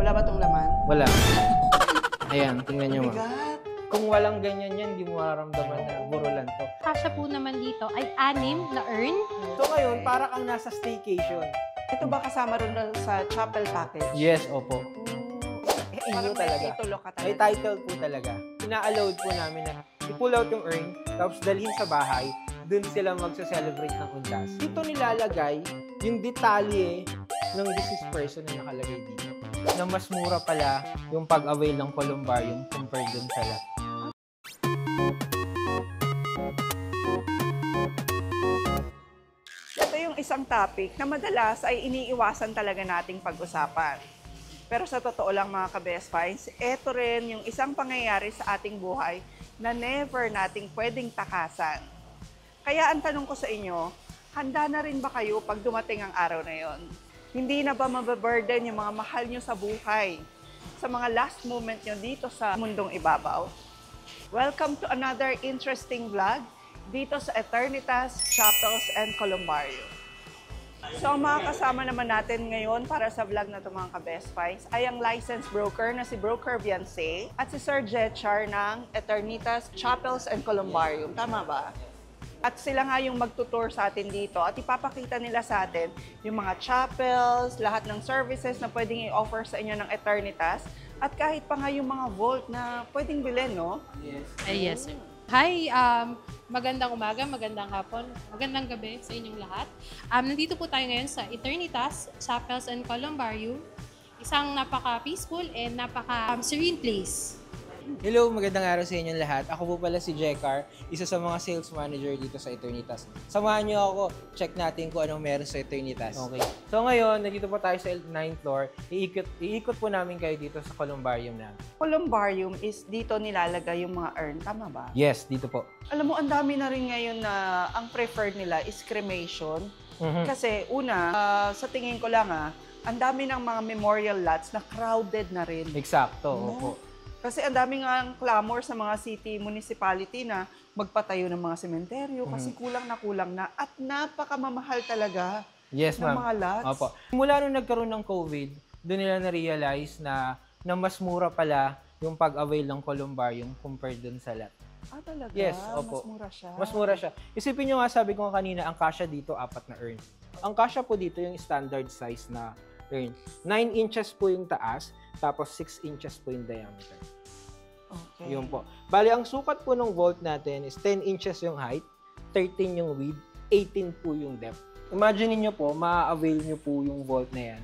Wala ba itong laman? Wala. Ayan, tingnan nyo, Bigat. ma'am. Kung walang ganyan yan, hindi mo mararamdaman na burulan to. Kasya po naman dito ay 6 na urn. So ngayon, para kang nasa staycation. Ito ba kasama rin sa chapel package? Yes, opo. Parang may talaga. titulo ka May talaga. title po talaga. Ina-allowed po namin na i-pull out yung urn, tapos dalhin sa bahay, dun sila magsa-celebrate ng undas. Dito nilalagay yung detalye ng deceased person na nakalagay dito. Na mas mura pala yung pag-avail ng columbarium compared dun sa lot. Ito yung isang topic na madalas ay iniiwasan talaga nating pag-usapan. Pero sa totoo lang mga ka-best finds, ito rin yung isang pangyayari sa ating buhay na never nating pwedeng takasan. Kaya ang tanong ko sa inyo, handa na rin ba kayo pag dumating ang araw na yon? Hindi na ba mababurden yung mga mahal nyo sa buhay? Sa mga last moment nyo dito sa mundong ibabaw? Welcome to another interesting vlog dito sa Eternitas Chapels and Columbarium. So, ang mga kasama naman natin ngayon para sa vlog na ito mga ka-best finds ay ang licensed broker na si Broker Viance at si Sir Jetchar ng Eternitas Chapels and Columbarium. Tama ba? At sila nga yung magtutour sa atin dito at ipapakita nila sa atin yung mga chapels, lahat ng services na pwedeng i-offer sa inyo ng Eternitas at kahit pa nga yung mga vault na pwedeng bilhin, no? Yes. Yes, sir. Hi, magandang umaga, magandang hapon, magandang gabi sa inyong lahat. Nandito po tayo ngayon sa Eternitas Chapels and Columbarium, isang napaka-peaceful and napaka-serene place. Hello, magandang araw sa inyong lahat. Ako po pala si Jekar, isa sa mga sales manager dito sa Eternitas. Samahan niyo ako, check natin kung anong meron sa Eternitas. Okay. So ngayon, nandito po tayo sa 9th floor. Iikot po namin kayo dito sa Columbarium namin. Columbarium is dito nilalagay yung mga urn, tama ba? Yes, dito po. Alam mo, ang dami na rin ngayon na ang preferred nila is cremation. Kasi una, sa tingin ko lang ang dami ng mga memorial lots na crowded na rin. Eksakto, No? opo. Kasi ang dami nga ang clamor sa mga city municipality na magpatayo ng mga sementeryo kasi kulang na at napakamamahal talaga Yes, ng ma'am. mga lots. Opo. Mula nung nagkaroon ng COVID, doon nila na-realize na mas mura pala yung pag-avail ng columbarium compared dun sa lot. Ah, talaga? Yes, opo. Mas mura siya. Mas mura siya. Isipin nyo nga, sabi ko nga kanina, ang kasya dito, 4 na urn. Ang kasya po dito yung standard size na urn. 9 inches po yung taas, tapos 6 inches po yung diameter. Okay. Yun po. Bali, ang sukat po ng vault natin is 10 inches yung height, 13 yung width, 18 po yung depth. Imagine niyo po, ma-avail nyo po yung vault na yan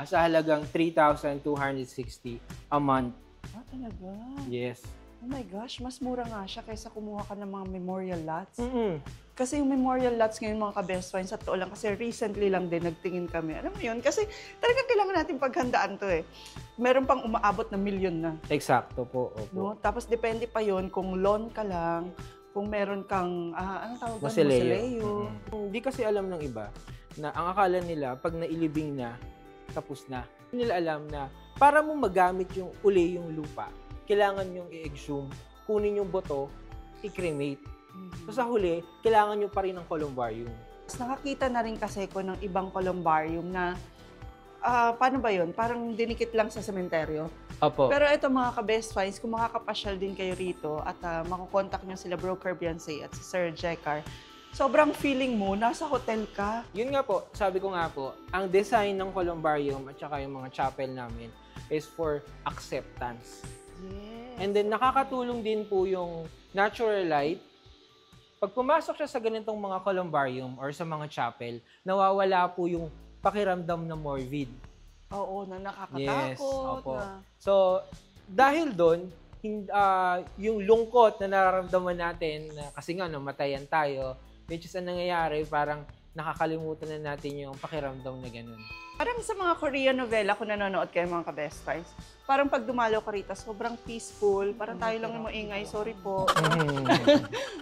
sa halagang 3,260 a month. Ah, talaga? Yes. Oh my gosh, mas mura nga siya kaysa kumuha ka ng mga memorial lots. Mm-mm. Kasi yung memorial lots ngayon mga ka-best friends, sa totoo lang, kasi recently lang din nagtingin kami. Alam mo yun? Kasi talagang kailangan natin paghandaan to eh. Meron pang umaabot na milyon na. Eksakto po. Opo. No? Tapos depende pa yon kung loan ka lang, kung meron kang, anong tawag doon? Mausoleo. Hindi kasi alam ng iba na ang akala nila, pag nailibing na, tapos na. Hindi nila alam na para mo magamit yung uli yung lupa, kailangan yung i-exhume, kunin yung boto, i-cremate. So sa huli, kailangan nyo pa rin ng columbarium. Nakakita na rin kasi ko ng ibang columbarium na, paano ba yun? Parang dinikit lang sa sementeryo. Opo. Pero ito mga ka-best finds, kung makakapasyal din kayo rito at makukontak nyo sila Broker Viance at si Sir Jekar, sobrang feeling mo, nasa hotel ka. Yun nga po, sabi ko nga po, ang design ng columbarium at saka yung mga chapel namin is for acceptance. Yes. And then nakakatulong din po yung natural light. Pag pumasok siya sa ganitong mga columbarium or sa mga chapel, nawawala po yung pakiramdam na morbid. Oo, na nakakatakot. Yes, opo. Na... So, dahil doon, yung lungkot na nararamdaman natin, na kasi nga namatayan tayo, which is ang nangyayari, parang nakakalimutan na natin yung pakiramdam na ganun. Parang sa mga Korean novela, kung nanonood kayo mga ka-best friends, parang pag dumalo ka rito, sobrang peaceful. Parang tayo lang yung maingay, sorry po.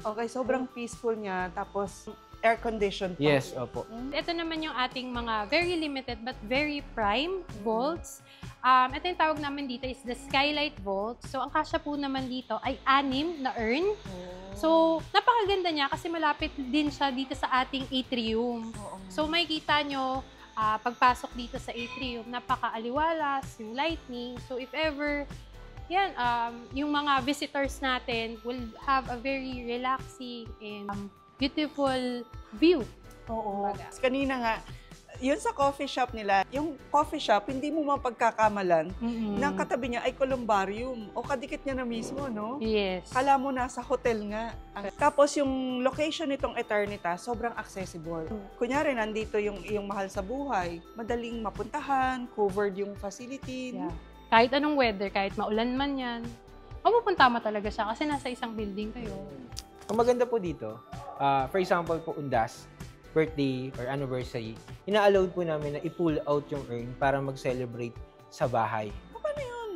Okay, sobrang peaceful niya. Tapos, air-conditioned pa. Yes, opo. Ito naman yung ating mga very limited but very prime vaults. Ito yung tawag namin dito is the Skylight Vault. So, ang kasya po naman dito ay 6 na urn. So, napakaganda niya kasi malapit din siya dito sa ating atrium. So, makikita nyo pagpasok dito sa atrium, napaka-aliwalas, yung lightning. So if ever, yan, yung mga visitors natin will have a very relaxing and beautiful view. Oo. Kumbaga. Kanina nga, yun sa coffee shop nila, yung coffee shop, hindi mo mapagkakamalan na katabi niya ay columbarium o kadikit niya na mismo, no? Yes. Kala mo nasa hotel nga. Tapos yung location nitong Eternitas, sobrang accessible. Kunyari, nandito yung iyong mahal sa buhay, madaling mapuntahan, covered yung facility. Yeah. Kahit anong weather, kahit maulan man yan, mapupunta mo talaga siya kasi nasa isang building kayo. Ang maganda po dito, for example po, Undas, birthday or anniversary, ina-allowed po namin na i-pull out yung urn para mag-celebrate sa bahay. Paano yun?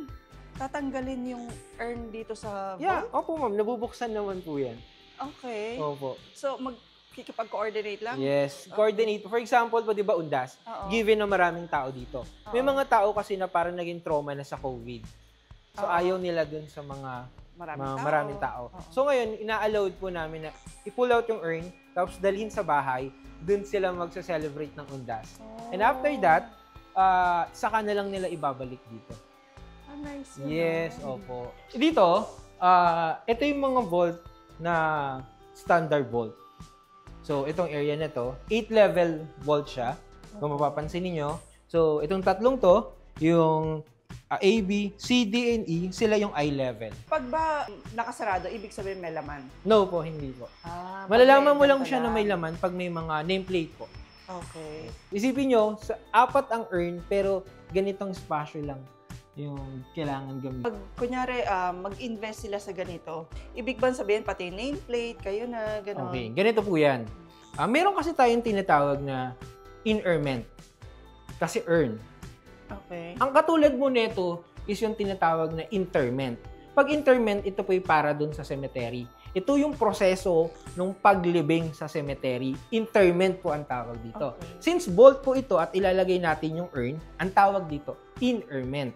Tatanggalin yung urn dito sa Yeah, vault? opo ma'am, nabubuksan naman po yan. Okay. Opo. So, magkikipag-coordinate lang? Yes, coordinate. For example po, di ba, Undas, Oo. given na maraming tao dito. May Oo. mga tao kasi na parang naging trauma na sa COVID. So, Oo. ayaw nila dun sa mga maraming tao. Oo. So, ngayon, ina-allowed po namin na i-pull out yung urn, tapos dalhin sa bahay, dun sila magsa-celebrate ng Undas. And after that, saka na lang nila ibabalik dito. Ah, nice yun, Yes, ah. opo. Dito, ito yung mga vault na standard vault. So, itong area na to, 8-level vault siya. Kung mapapansin niyo. So, itong tatlong to, yung A, B, C, D, and E, sila yung eye level. Pag ba nakasarado, ibig sabihin may laman? No po, hindi po. Ah, Malalaman mo pag lang may siya na may ganito laman pag may mga nameplate po. Okay. Isipin nyo, 4 ang urn, pero ganitong spatial lang yung kailangan gamitin. Pag kunyari, mag-invest sila sa ganito, ibig ba sabihin pati nameplate, kayo na, gano'n? Okay, ganito po yan. Meron kasi tayong tinatawag na in-urment. Kasi urn. Okay. Ang katulad mo nito is yung tinatawag na interment. Pag interment, ito po yung para dun sa cemetery. Ito yung proseso ng paglibing sa cemetery. Interment po ang tawag dito. Okay. Since vault po ito at ilalagay natin yung urn, ang tawag dito, in-urment.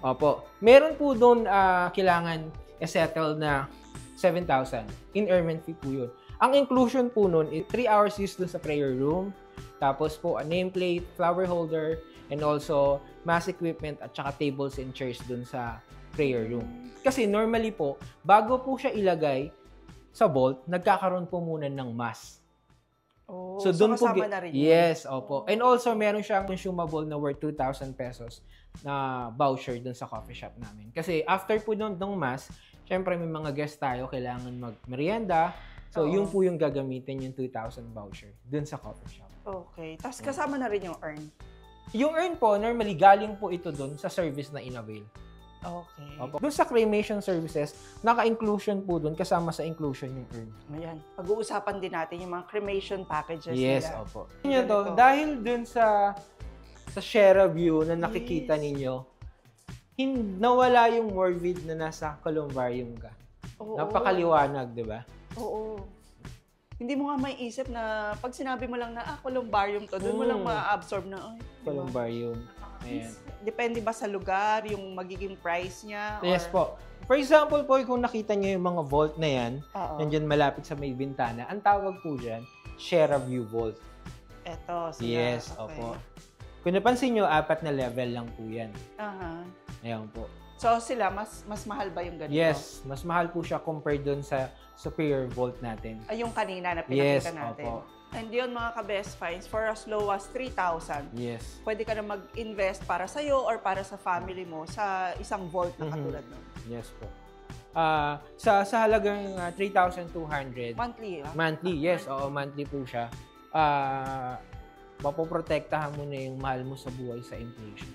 Opo. Meron po doon kailangan i-settle na 7,000. In-urment fee po yun. Ang inclusion po nun is 3 hours use doon sa prayer room. Tapos po, a nameplate, flower holder, and also mass equipment at saka tables and chairs dun sa prayer room. Kasi normally po, bago po siya ilagay sa vault, nagkakaroon po muna ng mass. Oh, So doon po kasama na rin yun. yes, opo. And also meron siyang consumable na worth 2,000 pesos na voucher dun sa coffee shop namin. Kasi after po ng mass, syempre may mga guest tayo, kailangan mag-merienda. So Oo. yun po yung gagamitin yung 2,000 voucher dun sa coffee shop. Okay. Tapos kasama na rin yung urn. Yung urn po, normally galing po ito dun sa service na in-avail. Okay. Opo. Dun sa cremation services, naka-inclusion po dun, kasama sa inclusion yung urn. Ayan. Pag-uusapan din natin yung mga cremation packages Yes, nila. opo. Yun to, Ganito. dahil dun sa Shera view na nakikita ninyo, nawala yung morbid na nasa columbarium ka. Oo. Napakaliwanag, di ba? Oo. Hindi mo nga may isip na pag sinabi mo lang na, columbarium to, doon mo lang ma-absorb na, ay, diba? Columbarium. Ayan. Depende ba sa lugar, yung magiging price niya? Yes or- po. For example po, kung nakita nyo yung mga vault na yan, Oo. nandyan malapit sa may bintana, ang tawag po dyan, Shera View Vault. Eto, sila. Yes, Okay. opo. Kung napansin nyo, 4 na level lang po yan. Aha. Ayan po. So sila, mas mahal ba yung ganito? Yes, mas mahal po siya compared dun sa superior vault natin. Ay, yung kanina na Yes, pinakita natin. opo. And yun mga ka-best finds, for as low as 3,000, Yes. pwede ka na mag-invest para sa'yo or para sa family mo sa isang vault na katulad nun. Yes po. Sa halagang 3,200 Monthly, ah? monthly, yes, oo, monthly po siya. Mapoprotektahan mo na yung mahal mo sa buhay sa inflation.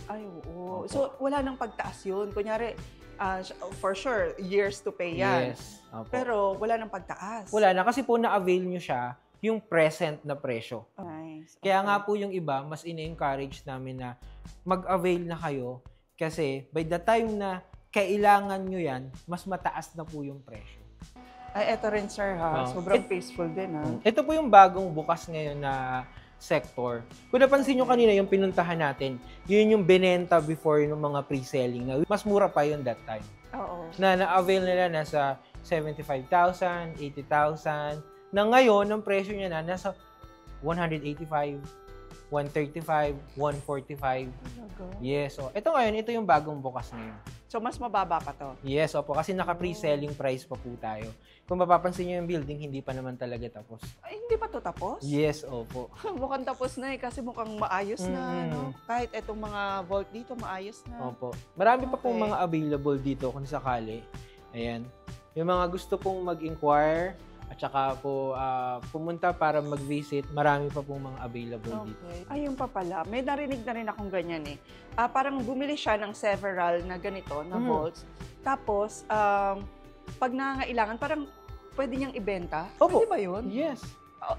Ay, oo. Opo. So, wala nang pagtaas yun. Kunyari, for sure, years to pay yan. Yes. Opo. Pero wala nang pagtaas. Wala na kasi po na-avail nyo siya yung present na presyo. Nice. Kaya Okay. nga po yung iba, mas ina-encourage namin na mag-avail na kayo kasi by the time na kailangan nyo yan, mas mataas na po yung presyo. Ay, eto rin, sir, ha? Oh. Sobrang peaceful din, ha? Ito po yung bagong bukas ngayon na sector. Kung napansin nyo kanina yung pinuntahan natin, yun yung binenta before ng mga pre-selling na mas mura pa yun that time. Oo. Na na-avail nila nasa 75,000, 80,000. Na ngayon, ang presyo niya na nasa 185, 135, 145. Talaga? Yes, so ito ngayon, ito yung bagong bukas ngayon. So, mas mababa pa to. Yes, opo, kasi naka-pre-selling price pa po tayo. Kung mapapansin nyo yung building, hindi pa naman talaga tapos. Ay, hindi pa to tapos? Yes, opo. Mukhang tapos na kasi mukhang maayos na, Mm. no? Kahit etong mga vault dito, maayos na. Opo. Marami pa pong Okay. mga available dito kung sakali. Ayan. Yung mga gusto pong mag-inquire at saka po pumunta para mag-visit, marami pa pong mga available dito. Okay. Ayun pa pala. May narinig na rin akong ganyan eh. Parang bumili siya ng several na ganito, na vaults. Tapos, pag nangangailangan, parang pwede niyang ibenta. Opo. Pwede ba yun? Yes.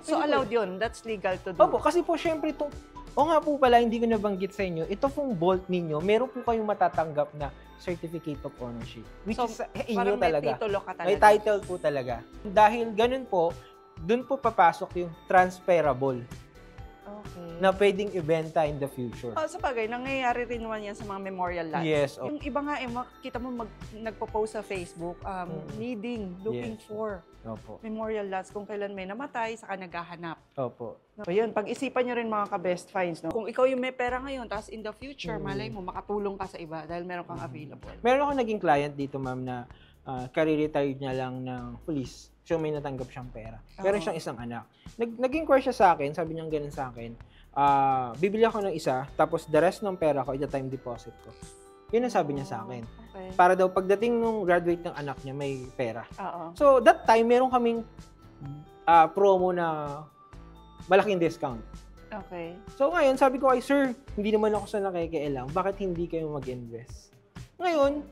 So, allowed yun. That's legal to do. Opo, kasi po syempre itong, o nga po pala, hindi ko nabanggit sa inyo, ito pong vault ninyo, meron po kayong matatanggap na certificate of ownership. Which So, is inyo Parang may talaga. titulo ka talaga. May title po talaga. Dahil ganun po, dun po papasok yung transferable Okay. na pwedeng ibenta in the future. Sa bagay, nangyayari rin naman yan sa mga memorial lots. Yes. Yung iba nga, kita mo nagpo-post sa Facebook, looking Yes. for Opo. memorial lots kung kailan may namatay, saka naghahanap. Opo. So yun, pag-isipan nyo rin mga ka-best finds. No? Kung ikaw yung may pera ngayon, tapos in the future, malay mo, makatulong ka sa iba dahil meron kang available. Meron ako naging client dito, ma'am, na kare-retired niya lang ng police. So, may natanggap siyang pera. Meron siyang isang anak. Nag-inquire siya sa akin, sabi niya ganun sa akin, bibili ako ng isa, tapos the rest ng pera ko, ita-time deposit ko. Yun ang sabi niya sa akin. Okay. Para daw, pagdating nung graduate ng anak niya, may pera. Oo. So, that time, meron kaming promo na malaking discount. Okay. So, ngayon, sabi ko kay sir, hindi naman ako sa nakikialam. Bakit hindi kayo mag-invest? Ngayon,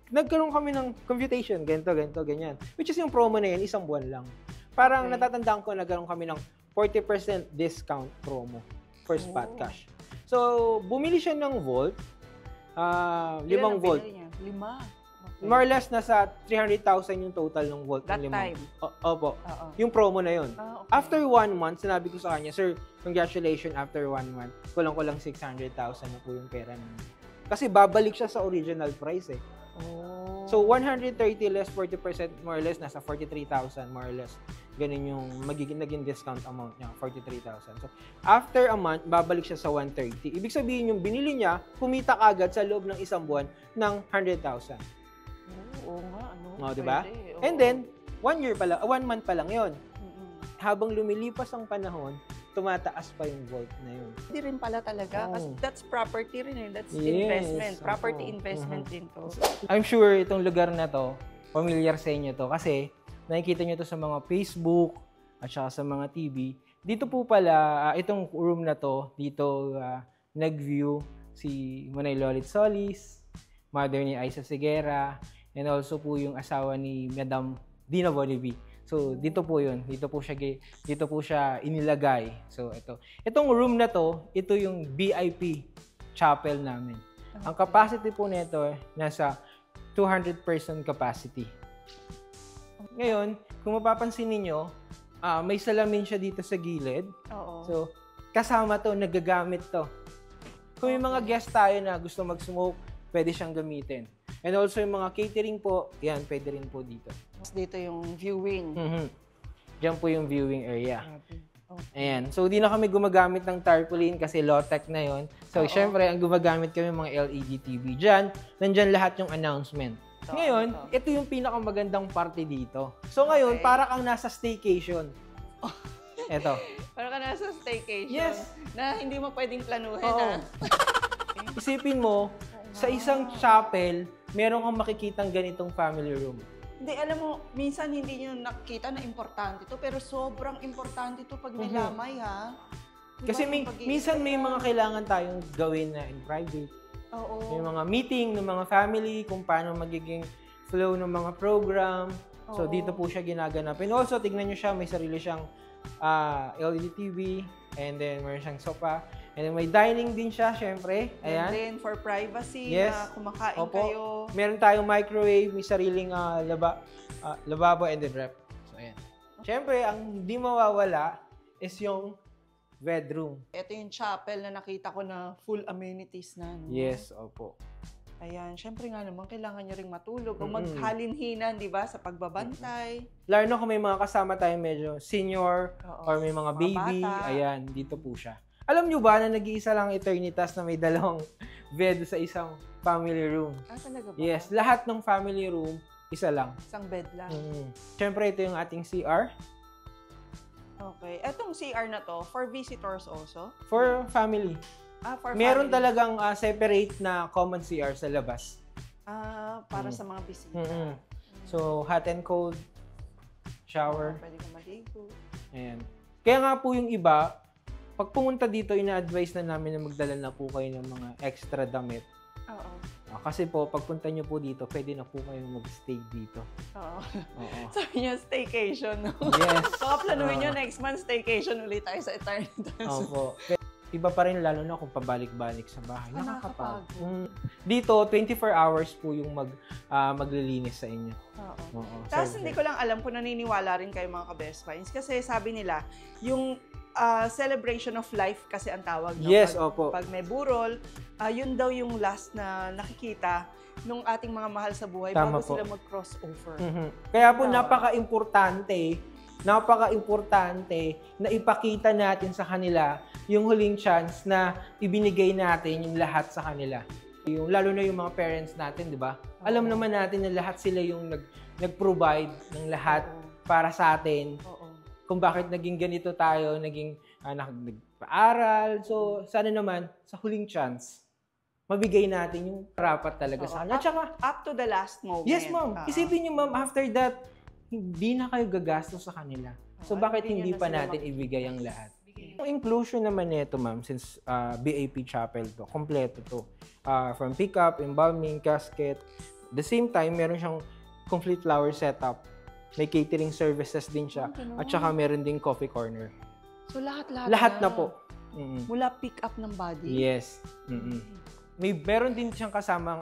nagkaroon kami ng computation, ganito, ganyan. Which is yung promo na yun, isang buwan lang. Parang Okay. natatandaan ko, nagkaroon kami ng 40% discount promo for spot Oh. cash. So, bumili siya ng Volt, Ilan 5 ang Volt. binili niya? 5. Okay. More or less, nasa 300,000 yung total ng Volt. That ng time? Opo. Oo. Yung promo na yun. Okay. After 1 month, sinabi ko sa kanya, sir, congratulations, after 1 month, kulang-kulang 600,000 na po yung pera namin. Kasi babalik siya sa original price eh. Oh. So, 130 less 40%, more or less, nasa 43,000 more or less. Ganun yung naging discount amount niya, 43,000. So, after a month, babalik siya sa 130. Ibig sabihin yung binili niya, kumita agad sa loob ng isang buwan ng 100,000. Oo nga, ano? O, di ba? Pwede, oo. And then, 1 month pa lang yon. Mm-mm. Habang lumilipas ang panahon, tumataas pa yung Volt na yun. Hindi rin pala talaga. Oo. Kasi that's property rin eh. That's Yes, investment. Property oo. investment din to. I'm sure itong lugar na to, familiar sa inyo to kasi nakikita nyo to sa mga Facebook at saka sa mga TV. Dito po pala, itong room na to, dito nag-view si Manay Lolit Solis, mother ni Aiza Seguera, and also po yung asawa ni Madam Dina Bolivi. So, dito po yun. Dito po siya inilagay. So, itong room na to, ito yung VIP chapel namin. Ang capacity po nito, nasa 200% capacity. Ngayon, kung mapapansin ninyo, may salamin siya dito sa gilid. Oo. So, kasama to, nagagamit to. Kung may mga guest tayo na gusto mag-smoke, pwede siyang gamitin. And also, yung mga catering po, yan, pwede rin po dito. Tapos dito yung viewing. Diyan po yung viewing area. Okay. Ayan. So, di na kami gumagamit ng tarpaulin kasi low-tech na yon. So, syempre, ang gumagamit kami mga LED TV. Diyan, nandyan lahat yung announcement. Ngayon, ito yung pinakamagandang party dito. So, ngayon, Okay. para kang nasa staycation. Ito. Para ka nasa staycation. Yes. Na hindi mo pwedeng planuhin Oo. Isipin mo, sa isang chapel, meron kang makikitang ganitong family room. Hindi, alam mo, minsan hindi nyo nakita na importante to, pero sobrang importante to pag nilamay, ha? Diba, Kasi yung pag-iisip minsan may ka? mga kailangan tayong gawin na in private. Oo. May mga meeting ng mga family, kung paano magiging flow ng mga program. So, Oo. dito po siya ginaganap. And also, tignan nyo siya, may sarili siyang LED TV, and then meron siyang sofa. And then may dining din siya, syempre. And Ayan. then, for privacy, Yes. na kumakain Opo. kayo. Meron tayong microwave, may sariling lababo and then rep. So, ayan. Syempre, ang hindi mawawala is yung bedroom. Ito yung chapel na nakita ko na full amenities na. No? Yes, opo. Ayan, syempre nga naman, kailangan nyo ring matulog o maghalinhinan, di ba, sa pagbabantay. Lalo na kung may mga kasama tayong medyo senior Oo. or may mga Mga baby, bata. ayan, dito po siya. Alam nyo ba na nag-iisa lang Eternitas na may dalawang bed sa isang family room? Ah, talaga ba? Yes, lahat ng family room, isa lang. Isang bed lang. Siyempre, ito yung ating CR. Okay. Etong CR na to, for visitors also? For family. Ah, for Meron family. talagang separate na common CR sa labas. Ah, para sa mga bisita. So, hot and cold, shower. Pwede ka maligo. Ayan. Kaya nga po yung iba, pag pumunta dito, ina-advise na namin na magdala na po kayo ng mga extra damit. Oo. Kasi po, pagpunta nyo po dito, pwede na po kayong mag-stay dito. Oo. Oo. Sabi niya, staycation, no? Yes. So, planuhin nyo next month, staycation ulit tayo sa Eternitas. Opo. Iba pa rin lalo na kung pabalik-balik sa bahay. Nakakapagod. Dito, 24 hours po yung maglilinis sa inyo. Oo. Oo. Tapos hindi ko lang alam kung naniniwala rin kayo mga ka-best finds. Kasi sabi nila, yung celebration of life kasi ang tawag. No? Yes, pag, opo. Pag may burol, yun daw yung last na nakikita nung ating mga mahal sa buhay Tama bago po. sila mag-crossover. Kaya po napaka-importante na ipakita natin sa kanila yung huling chance na ibinigay natin yung lahat sa kanila. Yung, lalo na yung mga parents natin, di ba? Alam naman natin na lahat sila yung nag-provide ng lahat para sa atin. Oo. Kung bakit naging ganito tayo, naging nagpaaral. So, sana naman, sa huling chance, mabigay natin yung rapat talaga sa kanila. At saka, Up to the last moment. yes, ma'am. Isipin niyo, ma'am, after that, hindi na kayo gagastos sa kanila. So, bakit hindi pa natin ibigay ang lahat? Yung inclusion naman nito, ma'am, since BAP Chapel to, kompleto to. From pick-up, embalming, casket. The same time, meron siyang complete flower setup. May catering services din siya. At saka meron ding coffee corner. So, lahat-lahat Lahat na po. Mula pick-up ng body. Yes. Meron din siyang kasamang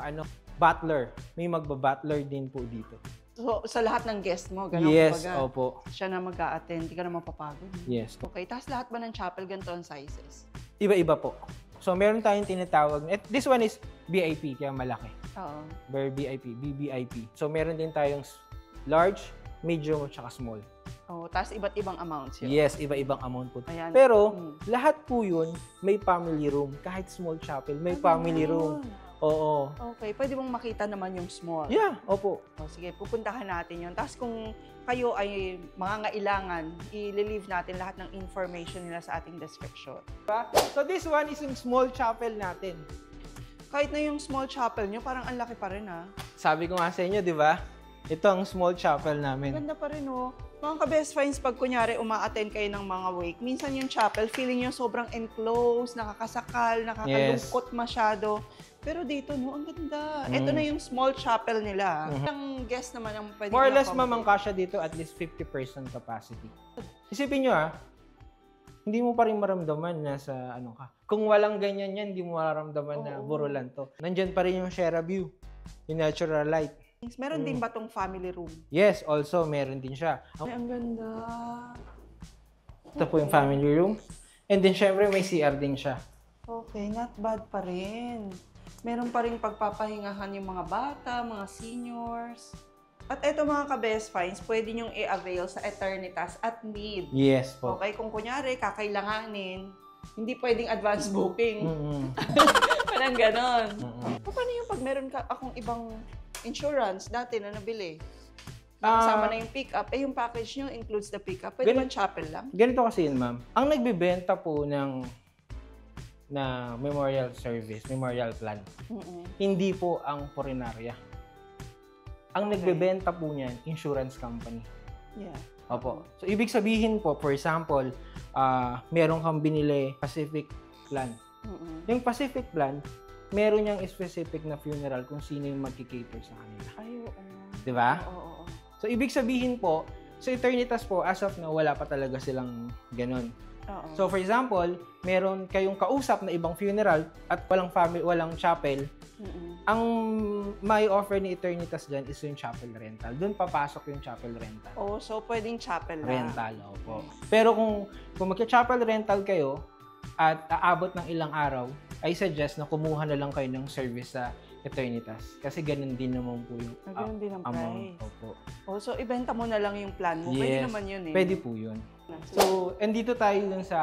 butler. May magba-butler din po dito. So, sa lahat ng guest mo, gano'n Yes, kumbaga, opo. siya na mag-a-attend, hindi ka na mapapagod. Yes. Okay, tapos lahat ba ng chapel ganito ang sizes? Iba-iba po. So, meron tayong tinatawag. This one is VIP, kaya malaki. Oo. Very VIP, BBIP. So, meron din tayong large, medium, at saka small. Oh, tapos iba't ibang amounts yun. Yes, iba-ibang amount po. Ayan. Pero, lahat po yun, may family room. Kahit small chapel, may family room. Oo. Okay, pwede mong makita naman yung small. Yeah, opo. Oh, sige, pupuntahan natin yun. Tapos kung kayo ay mangangailangan, i-leave natin lahat ng information nila sa ating description. So, this one is yung small chapel natin. Kahit na yung small chapel nyo, parang ang laki pa rin, ha? Sabi ko nga sa inyo, di ba? Ito ang small chapel namin. Ganda pa rin, oh. Mga ka-best finds, pag kunyari uma-attend kayo ng mga wake, minsan yung chapel, feeling nyo sobrang enclosed, nakakasakal, nakakalungkot masyado. Pero dito, no, ang ganda. Ito na yung small chapel nila. Ang guest naman ang pwede More or nyo less, ma'am, ang accommodate. kasya dito at least 50% capacity. Isipin nyo, hindi mo pa rin maramdaman na sa ka. Kung walang ganyan yan, hindi mo mararamdaman na burulan to. Nandyan pa rin yung Shera View, yung natural light. Meron din ba tong family room? Yes, also, meron din siya. Ay, ang ganda. Ito po yung family room. And then, syempre, may CR din siya. Okay, not bad pa rin. Meron pa rin pagpapahingahan yung mga bata, mga seniors. At eto mga ka-best finds, pwede nyong i-avail sa Eternitas at need. Yes po. Okay, kung kunyari, kakailanganin, hindi pwedeng advance booking. Parang ganon. Paano yung pag meron ka akong ibang insurance dati na nabili? Kasama na yung pick-up. Yung package nyo includes the pick-up. Pwede ba chapel lang? Ganito kasi yun, ma'am. Ang nagbibenta po na memorial service, memorial plan, hindi po ang purinarya. Ang nagbebenta po niyan, insurance company. Yeah. Opo. So, ibig sabihin po, for example, meron kang binili Pacific plan. Yung Pacific plan, meron niyang specific na funeral kung sino yung magkikater sa kanila. Ay, oo. Di ba? Oo. So, ibig sabihin po, sa Eternitas po, as of now, wala pa talaga silang ganun. Oo. So, for example, meron kayong kausap na ibang funeral at walang chapel, ang may offer ni Eternitas dyan is yung chapel rental. Doon papasok yung chapel rental. Oh, so pwedeng chapel lang. Rental, opo. Pero kung magka-chapel rental kayo at aabot ng ilang araw, I suggest na kumuha na lang kayo ng service sa Eternitas. Kasi ganun din naman po yung Ganun din ang amount. price. Opo. Oh, so ibenta mo na lang yung plan mo. Pwede Yes, naman yun eh. pwede po yun. So, andito tayo dun sa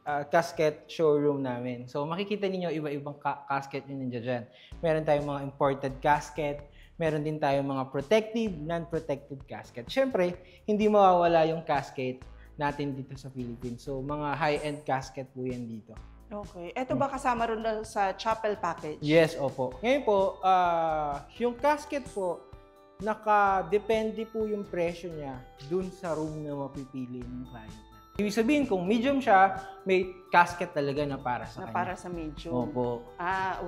casket showroom namin. So makikita niyo iba-ibang casket yung nandiyan dyan. Meron tayong mga imported casket, meron din tayong mga protective, non-protective casket. Siyempre, hindi mawawala yung casket natin dito sa Philippines. So mga high-end casket po yan dito. Okay. Ito ba kasama rin sa chapel package? Yes, opo. Ngayon po, yung casket po, nakadepende po yung presyo niya dun sa room na mapipili ng client. Ibig sabihin, kung medium siya, may casket talaga na para sa kanya. Para sa medium. Opo.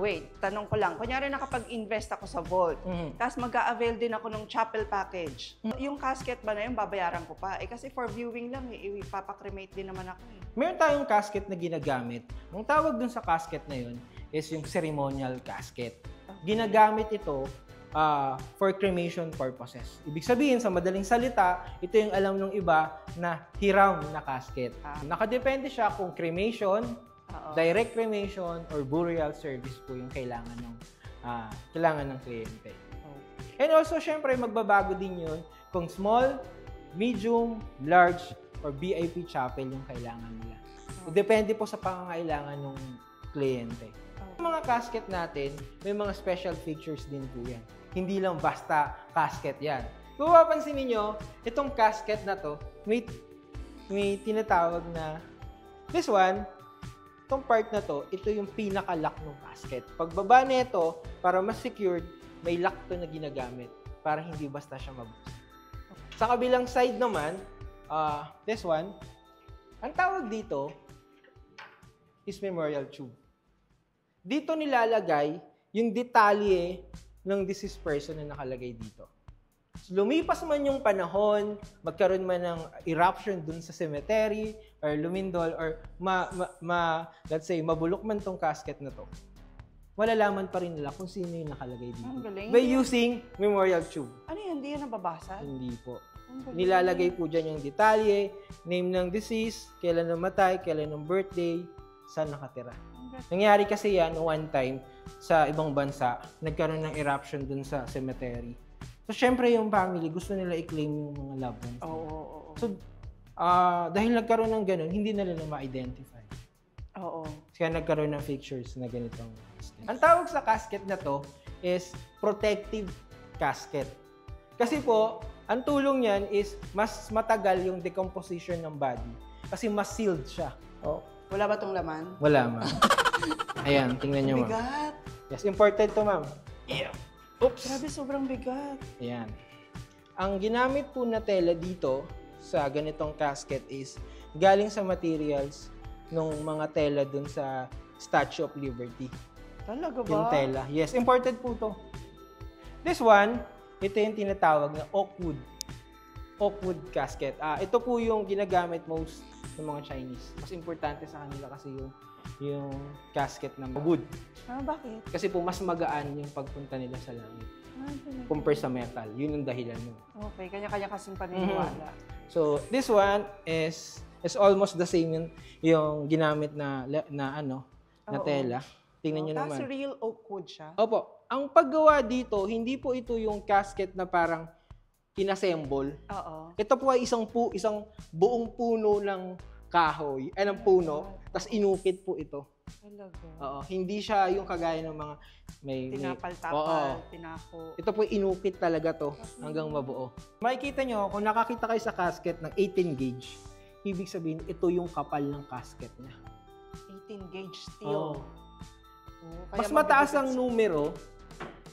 Wait, tanong ko lang. Kunyari nakapag-invest ako sa Vault, tapos mag-a-avail din ako ng chapel package. Yung casket ba na yun, babayaran ko pa? Kasi for viewing lang, ipapakremate din naman ako. Meron tayong casket na ginagamit. Ang tawag dun sa casket na yun is yung ceremonial casket. Ginagamit ito for cremation purposes. Ibig sabihin, sa madaling salita, ito yung alam ng iba na hiram na casket. Nakadepende siya kung cremation, direct cremation, or burial service po yung kailangan ng kliyente. And also, syempre, magbabago din yun kung small, medium, large, or VIP chapel yung kailangan nila. Depende po sa pangangailangan ng kliyente. Yung mga casket natin, may mga special features din po yan. Hindi lang basta casket yan. Kung mapapansin niyo, itong casket na to, may tinatawag na, this one, itong part na to, ito yung pinaka-lock ng casket. Pagbaba nito, para mas secured, may lock to na ginagamit para hindi basta siya mabuksan. Sa kabilang side naman, this one, ang tawag dito is memorial tube. Dito nilalagay yung detalye ng deceased person na nakalagay dito. So, lumipas man yung panahon, magkaroon man ng eruption dun sa cemetery, or lumindol, or let's say, mabulok man tong casket na to, malalaman pa rin nila kung sino yung nakalagay dito. By using memorial tube. Ano yan? Hindi yan nababasa? Hindi po. Nilalagay po dyan yung detalye, name ng deceased, kailan namatay, kailan ng birthday, saan nakatira. Nangyari kasi yan one time sa ibang bansa, nagkaroon ng eruption dun sa cemetery. So, syempre yung family, gusto nila i-claim yung mga loved ones. Oo. So, dahil nagkaroon ng ganun, hindi nila ma-identify. Oo. Kaya nagkaroon ng pictures na ganitong casket. Ang tawag sa casket na to is protective casket. Kasi po, ang tulong niyan is mas matagal yung decomposition ng body. Kasi mas sealed siya. Oh. Wala ba itong laman? Wala, ma'am. Ayan, tingnan nyo, ma'am. Bigat. Yes, imported to, ma'am. Yeah. Oops. Grabe, sobrang bigat. Ayan. Ang ginamit po na tela dito sa ganitong casket is galing sa materials ng mga tela dun sa Statue of Liberty. Talaga ba? Yung tela. Yes, imported po to. This one, ito yung tinatawag na oak wood casket. Ito po yung ginagamit most ng mga Chinese. Mas importante sa kanila kasi yung casket na wood. Bakit? Kasi po mas magaan yung pagpunta nila sa langit. Compare sa metal. Yun ang dahilan nun. Okay, kanya-kanya kasing paniniwala. So, this one is almost the same yung ginamit na tela. Tingnan nyo naman. Tapos real oak wood siya? Opo. Ang paggawa dito, hindi po ito yung casket na parang inassemble. Oo. Ito po ay isang buong puno ng kahoy, ng puno, tapos inukit po ito. Talaga. Oo, hindi siya yung kagaya ng mga tinapal-tapal, tinako. Ito po inukit talaga to hanggang mabuo. Makikita nyo, kung nakakita kayo sa casket ng 18 gauge, ibig sabihin ito yung kapal ng casket niya. 18 gauge steel. Mas mataas ang numero,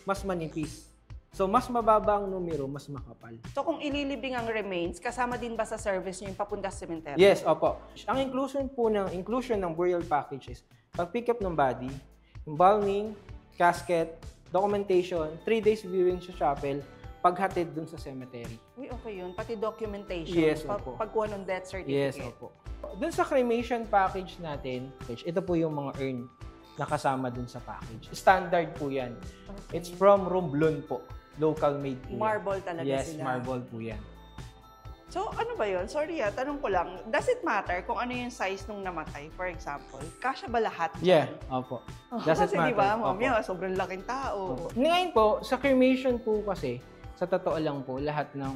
mas manipis. So, mas mababa ang numero, mas makapal. So, kung ililibing ang remains, kasama din ba sa service nyo yung papunta sa cemetery? Yes, opo. Ang inclusion ng burial package is pag-pick up ng body, embalming, casket, documentation, 3 days viewing sa chapel, paghatid dun sa cemetery. Uy, okay yun. Pati documentation. Yes, opo. Pagkuha ng death certificate. Yes, opo. Dun sa cremation package natin, ito po yung mga urn na kasama dun sa package. Standard po yan. Okay. It's from Romblon po. Local made po Marble yan. talaga yes, sila. Yes, marble po yan. So, ano ba yun? Sorry tanong ko lang. Does it matter kung ano yung size nung namatay, for example? Kasya ba lahat? Yeah, opo. Does it kasi matter? Diba, mamaya, sobrang laking tao. Opo. Ngayon po, sa cremation po kasi, sa totoo lang po, lahat ng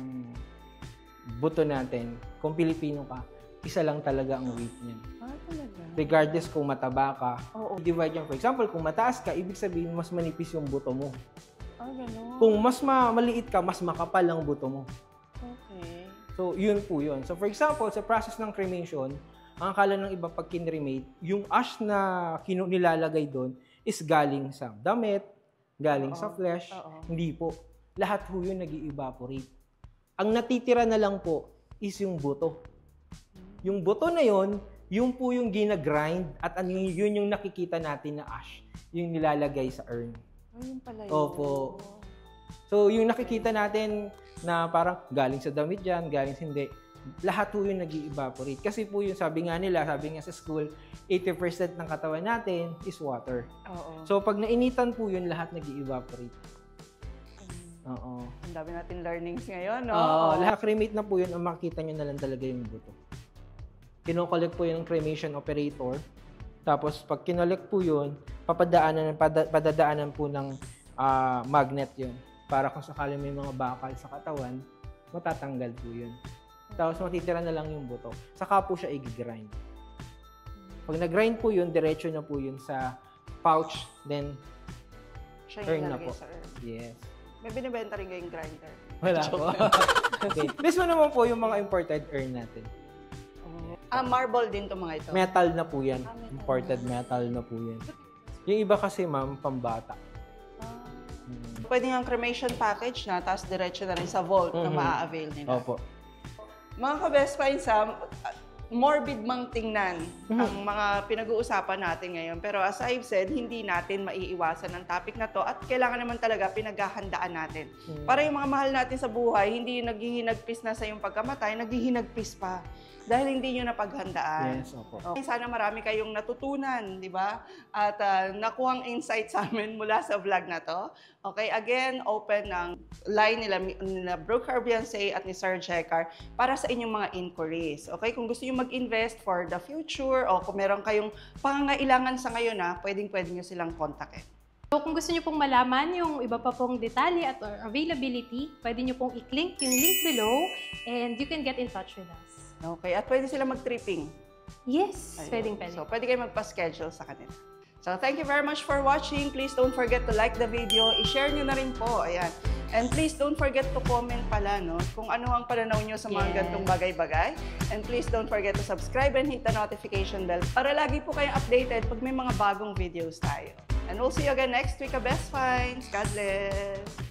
buto natin, kung Pilipino ka, isa lang talaga ang weight niyan. Talaga? Regardless kung mataba ka, Oo. divide yan. For example, kung mataas ka, ibig sabihin mas manipis yung buto mo. Ganun. Kung mas maliit ka, mas makapal ang buto mo. Okay. So, yun po yun. So, for example, sa process ng cremation, ang akala ng iba pag kinremate, yung ash na nilalagay doon is galing sa damit, galing sa flesh. Hindi po. Lahat po yun nag-i-evaporate. Ang natitira na lang po is yung buto. Yung buto na yun po yung ginagrind at yun yung nakikita natin na ash, yung nilalagay sa urn. Yun pala yun. Opo. So, yung nakikita natin na parang galing sa damit dyan, galing sa hindi, lahat po yun nag-i-evaporate. Kasi po yun, sabi nga sa school, 80% ng katawan natin is water. Oo. So, pag nainitan po yun, lahat nag-i-evaporate. Oo. Ang dami natin learnings ngayon, no? Oo. Lahat cremate na po yun, ang makikita nyo na lang talaga yung buto. Kinokollect po yun ng cremation operator. Tapos, pag kinollect po yun, padadaanan po ng magnet yun. Para kung sakali may mga bakal sa katawan, matatanggal po yun. Tapos matitira na lang yung buto. Saka po siya i-grind. Pag nag-grind po yun, diretso na po yun sa pouch, then Siya urn yung na ilalagay po. sa urn. Yes. May binibenta rin kayong grinder. Wala po. Okay. Mismo naman po yung mga imported urn natin. Marble din to mga ito. Metal na po yan. Metal. Imported metal na po yan. Yung iba kasi, ma'am, pambata. Pwede nga cremation package na, tapos diretso na rin sa vault na maa-avail nila. Opo. Mga ka-best finds, morbid mang tingnan ang mga pinag-uusapan natin ngayon. Pero as I've said, hindi natin maiiwasan ang topic na to at kailangan naman talaga pinaghahandaan natin. Para yung mga mahal natin sa buhay, hindi naghihinagpis na sa iyong pagkamatay, naghihinagpis pa. Dahil hindi nyo napaghandaan. Yes, opo. Okay. Sana marami kayong natutunan, di ba? At nakuhang insight sa amin mula sa vlog na to. Okay, again, open ng line nila Brooke Arbiancé at ni Sir Jekar para sa inyong mga inquiries. Okay, kung gusto nyo mag-invest for the future o kung meron kayong pangangailangan sa ngayon pwedeng nyo silang kontakin. So, kung gusto nyo pong malaman yung iba pa pong detalye at or availability, pwede nyo pong i-click yung link below and you can get in touch with us. Okay, at pwede sila mag-tripping. Yes, Ayun. pwede. So, pwede kayo magpa-schedule sa kanila. So, thank you very much for watching. Please don't forget to like the video. I-share nyo na rin po. Ayan. And please don't forget to comment pala, no? Kung ano ang pananaw nyo sa mga gantong bagay-bagay. And please don't forget to subscribe and hit the notification bell para lagi po kayong updated pag may mga bagong videos tayo. And we'll see you again next week, Best Finds. God bless!